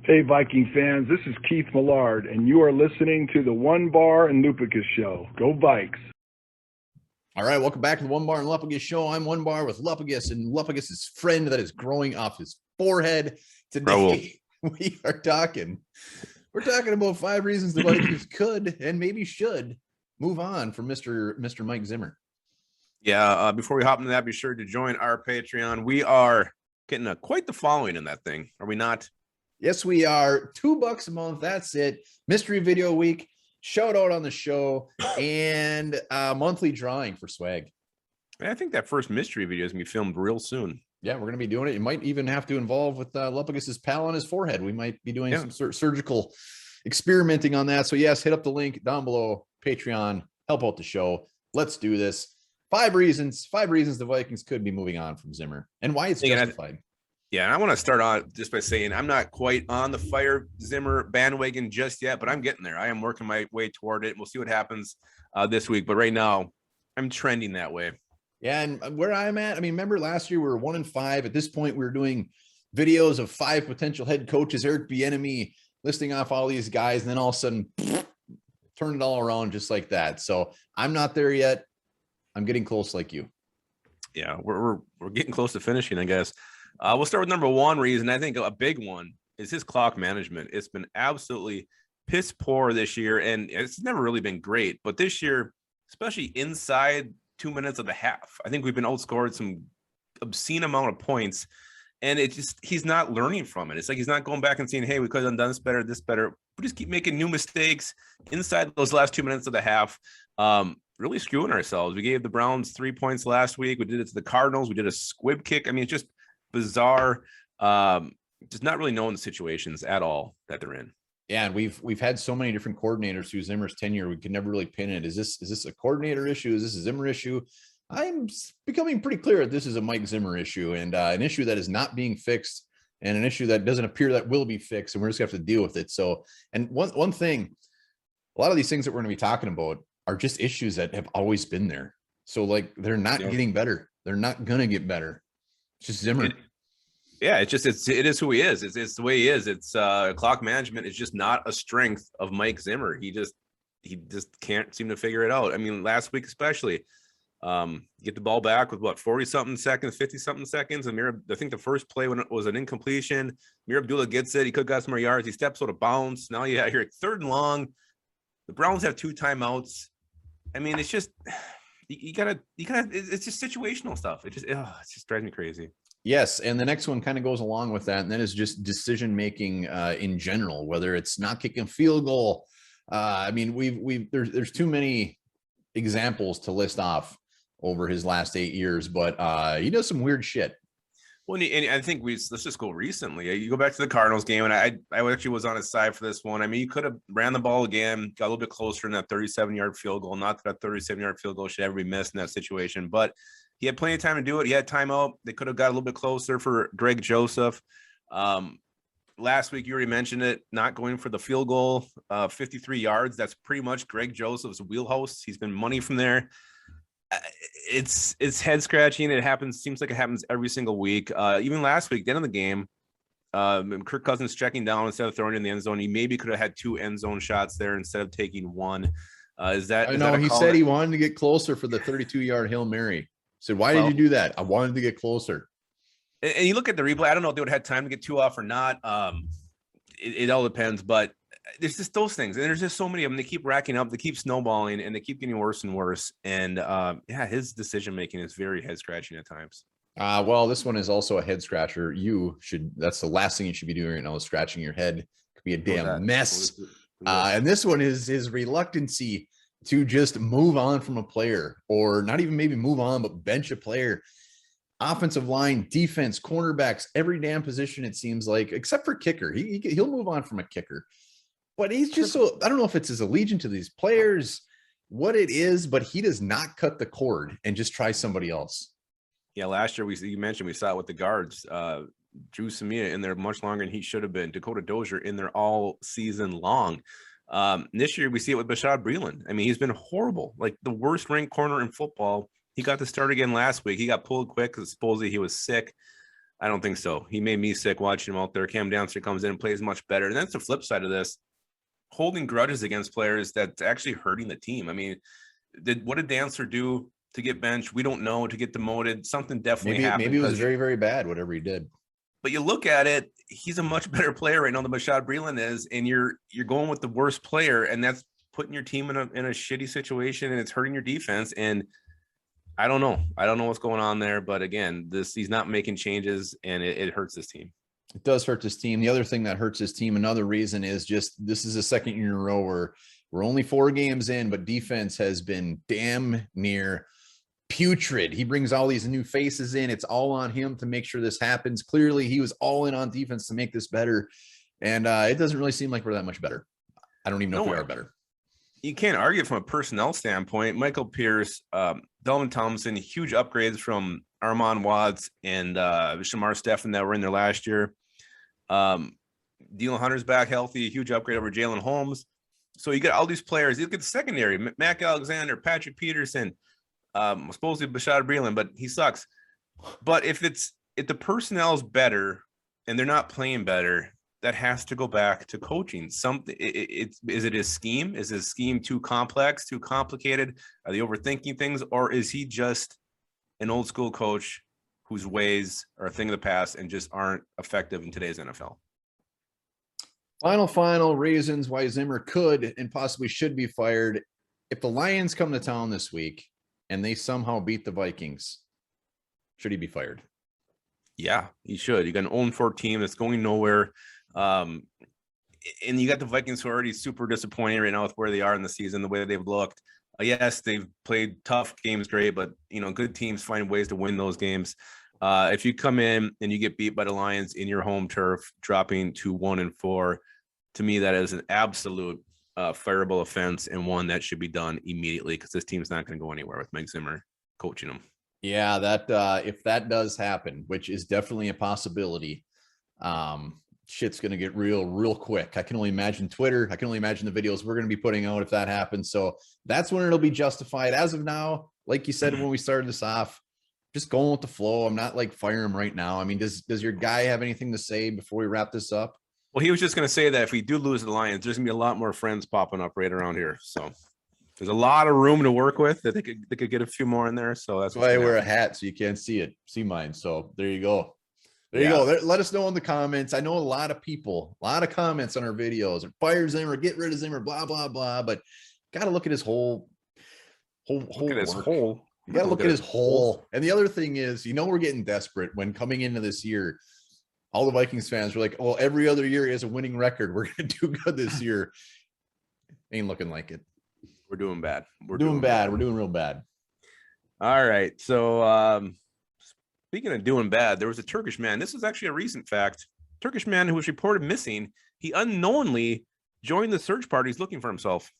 Hey, Viking fans, this is Keith Millard, and you are listening to the One Bar and Lupicus Show. Go Vikes! All right, welcome back to the One Bar and Lupicus Show. I'm One Bar with Lupicus and Lupicus's friend that is growing off his forehead. Today, we're talking about 5 reasons the Vikings could and maybe should move on from Mr. Mike Zimmer. Yeah, before we hop into that, be sure to join our Patreon. We are getting quite the following in that thing, are we not? Yes, we are. $2 a month. That's it. Mystery video week, shout out on the show, and monthly drawing for swag. I think that first mystery video is going to be filmed real soon. Yeah, we're going to be doing it. It might even have to involve with Lupicus's pal on his forehead. We might be doing some surgical experimenting on that. So yes, hit up the link down below, Patreon, help out the show. Let's do this. 5 reasons the Vikings could be moving on from Zimmer and why it's justified. Yeah, and I want to start on just by saying I'm not quite on the fire Zimmer bandwagon just yet, but I'm getting there. I am working my way toward it. We'll see what happens this week. But right now, I'm trending that way. Yeah, and where I'm at, I mean, remember last year we were 1-5. At this point, we were doing videos of 5 potential head coaches, Eric Bieniemy, listing off all these guys, and then all of a sudden, turn it all around just like that. So I'm not there yet. I'm getting close like you. Yeah, we're getting close to finishing, I guess. We'll start with number 1 reason. I think a big one is his clock management. It's been absolutely piss poor this year, and it's never really been great. But this year, especially inside 2 minutes of the half, I think we've been outscored some obscene amount of points, and he's not learning from it. It's like he's not going back and saying, hey, we could have done this better. We just keep making new mistakes inside those last 2 minutes of the half. Really screwing ourselves. We gave the Browns 3 points last week. We did it to the Cardinals. We did a squib kick. I mean, it's just bizarre. Just not really knowing the situations at all that they're in. Yeah, and we've had so many different coordinators through Zimmer's tenure. We could never really pin it. Is this a coordinator issue? Is this a Zimmer issue? I'm becoming pretty clear that this is a Mike Zimmer issue, and an issue that is not being fixed, and an issue that doesn't appear that will be fixed, and we're just gonna have to deal with it. So, and one thing, a lot of these things that we're going to be talking about are just issues that have always been there. So like they're not getting better. They're not gonna get better. It's just Zimmer. It is who he is. It's the way he is. It's clock management is just not a strength of Mike Zimmer. He just can't seem to figure it out. I mean, last week especially, get the ball back with 40-something seconds, 50-something seconds. And I think the first play when it was an incompletion, Mir Abdullah gets it. He could have got some more yards. He steps out of bounds. Now you're at 3rd and long. The Browns have 2 timeouts. I mean, it's just you gotta. It's just situational stuff. It just drives me crazy. Yes, and the next one kind of goes along with that, and that is just decision making in general. Whether it's not kicking a field goal, I mean, there's too many examples to list off over his last 8 years, but he does some weird shit. Well, and I think let's just go recently. You go back to the Cardinals game, and I actually was on his side for this one. I mean, you could have ran the ball again, got a little bit closer in that 37-yard field goal. Not that 37-yard field goal should ever be missed in that situation, but he had plenty of time to do it. He had timeout. They could have got a little bit closer for Greg Joseph. Last week, you already mentioned it, not going for the field goal, 53 yards. That's pretty much Greg Joseph's wheelhouse. He's been money from there. It's head scratching. It happens. Seems like it happens every single week. Even last week, the end of the game, Kirk Cousins checking down instead of throwing it in the end zone. He maybe could have had 2 end zone shots there instead of taking 1. I know he said he wanted to get closer for the 32-yard Hail Mary. Said, why did you do that? I wanted to get closer. And you look at the replay. I don't know if they would have had time to get 2 off or not. It all depends, but there's just those things, and there's just so many of them. They keep racking up, they keep snowballing, and they keep getting worse and worse. And his decision making is very head scratching at times. Well, this one is also a head scratcher. That's the last thing you should be doing right now, is scratching your head. It could be a damn mess. And this one is his reluctancy to just move on from a player, or not even maybe move on, but bench a player. Offensive line, defense, cornerbacks, every damn position, it seems like, except for kicker. He'll move on from a kicker. But he's just so, I don't know if it's his allegiance to these players, what it is, but he does not cut the cord and just try somebody else. Yeah, last year you mentioned we saw it with the guards. Drew Samia in there much longer than he should have been. Dakota Dozier in there all season long. This year we see it with Bashaud Breeland. I mean, he's been horrible, like the worst ranked corner in football. He got to start again last week. He got pulled quick because supposedly he was sick. I don't think so. He made me sick watching him out there. Cam Dancer comes in and plays much better. And that's the flip side of this. Holding grudges against players that's actually hurting the team. I mean, what did Dancer do to get benched? We don't know. To get demoted, something definitely happened. Maybe it was very, very bad, whatever he did. But you look at it, he's a much better player right now than Bashad Breeland is, and you're going with the worst player, and that's putting your team in a shitty situation, and it's hurting your defense. And I don't know what's going on there, but again, he's not making changes, and it hurts this team. It does hurt this team. The other thing that hurts this team, another reason, is just this is the second year in a row where we're only 4 games in, but defense has been damn near putrid. He brings all these new faces in. It's all on him to make sure this happens. Clearly, he was all in on defense to make this better, and it doesn't really seem like we're that much better. I don't even know if we are better. You can't argue from a personnel standpoint. Michael Pierce, Delvin Thompson, huge upgrades from Armand Watts and Shamar Steffen that were in there last year. Dylan Hunter's back healthy, huge upgrade over Jalen Holmes. So you get all these players. You get the secondary, Mac Alexander, Patrick Peterson, supposedly Bashad Breeland, but he sucks. But if the personnel is better and they're not playing better, that has to go back to coaching. Is it his scheme? Is his scheme too complex, too complicated? Are they overthinking things, or is he just an old school coach whose ways are a thing of the past and just aren't effective in today's NFL? Final reasons why Zimmer could and possibly should be fired. If the Lions come to town this week and they somehow beat the Vikings, should he be fired? Yeah, he should. You got an 0-4 team that's going nowhere. And you got the Vikings who are already super disappointing right now with where they are in the season, the way they've looked. Yes, they've played tough games, great, but good teams find ways to win those games. If you come in and you get beat by the Lions in your home turf, dropping to 1-4, to me that is an absolute fireable offense, and one that should be done immediately, because this team's not going to go anywhere with Mike Zimmer coaching them. Yeah, that if that does happen, which is definitely a possibility, shit's going to get real quick. I can only imagine Twitter. I can only imagine the videos we're going to be putting out if that happens. So that's when it'll be justified. As of now, like you said when we started this off, just going with the flow. I'm not like fire him right now. I mean, does your guy have anything to say before we wrap this up? Well, he was just going to say that if we do lose the Lions, there's going to be a lot more friends popping up right around here. So there's a lot of room to work with. That they could get a few more in there. So that's why I wear a hat, so you can't see mine. So there you go. There you go. Let us know in the comments. I know a lot of comments on our videos. Fire Zimmer, get rid of Zimmer, blah, blah, blah. But got to look at his whole look at his whole. You got to look at his whole. And the other thing is, we're getting desperate when coming into this year. All the Vikings fans were like, well, every other year is a winning record. We're going to do good this year. Ain't looking like it. We're doing bad. We're doing bad. We're doing real bad. All right. So speaking of doing bad, there was a Turkish man. This is actually a recent fact. Turkish man who was reported missing. He unknowingly joined the search parties looking for himself.